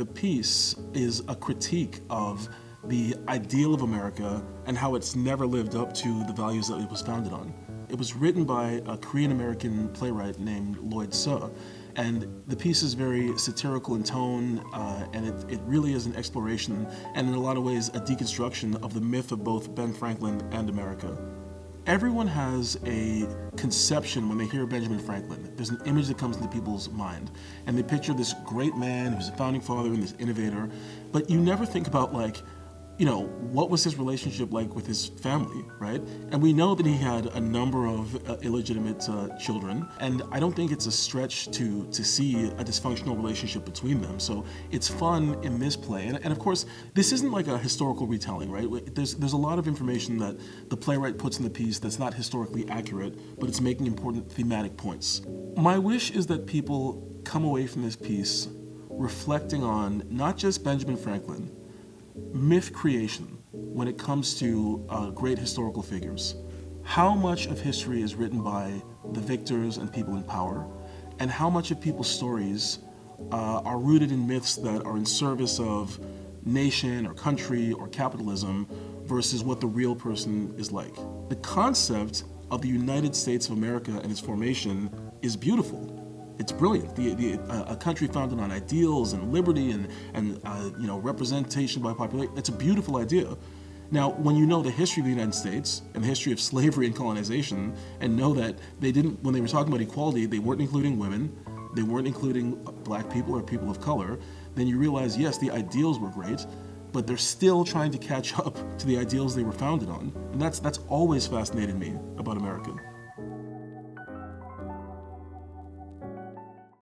the piece is a critique of the ideal of America and how it's never lived up to the values that it was founded on. It was written by a Korean-American playwright named Lloyd Suh, and the piece is very satirical in tone, and it really is an exploration and in a lot of ways a deconstruction of the myth of both Ben Franklin and America. Everyone has a conception when they hear Benjamin Franklin. There's an image that comes into people's mind, and they picture this great man who's a founding father and this innovator, but you never think about, like, you know, what was his relationship like with his family, right? And we know that he had a number of illegitimate children, and I don't think it's a stretch to see a dysfunctional relationship between them. So it's fun in this play, and of course, this isn't like a historical retelling, right? There's a lot of information that the playwright puts in the piece that's not historically accurate, but it's making important thematic points. My wish is that people come away from this piece reflecting on not just Benjamin Franklin, myth creation when it comes to great historical figures. How much of history is written by the victors and people in power, and how much of people's stories are rooted in myths that are in service of nation or country or capitalism versus what the real person is like. The concept of the United States of America and its formation is beautiful. It's brilliant. A country founded on ideals and liberty and representation by population. It's a beautiful idea. Now, when you know the history of the United States and the history of slavery and colonization, and know that when they were talking about equality, they weren't including women, they weren't including black people or people of color, then you realize, yes, the ideals were great, but they're still trying to catch up to the ideals they were founded on. And that's always fascinated me about America.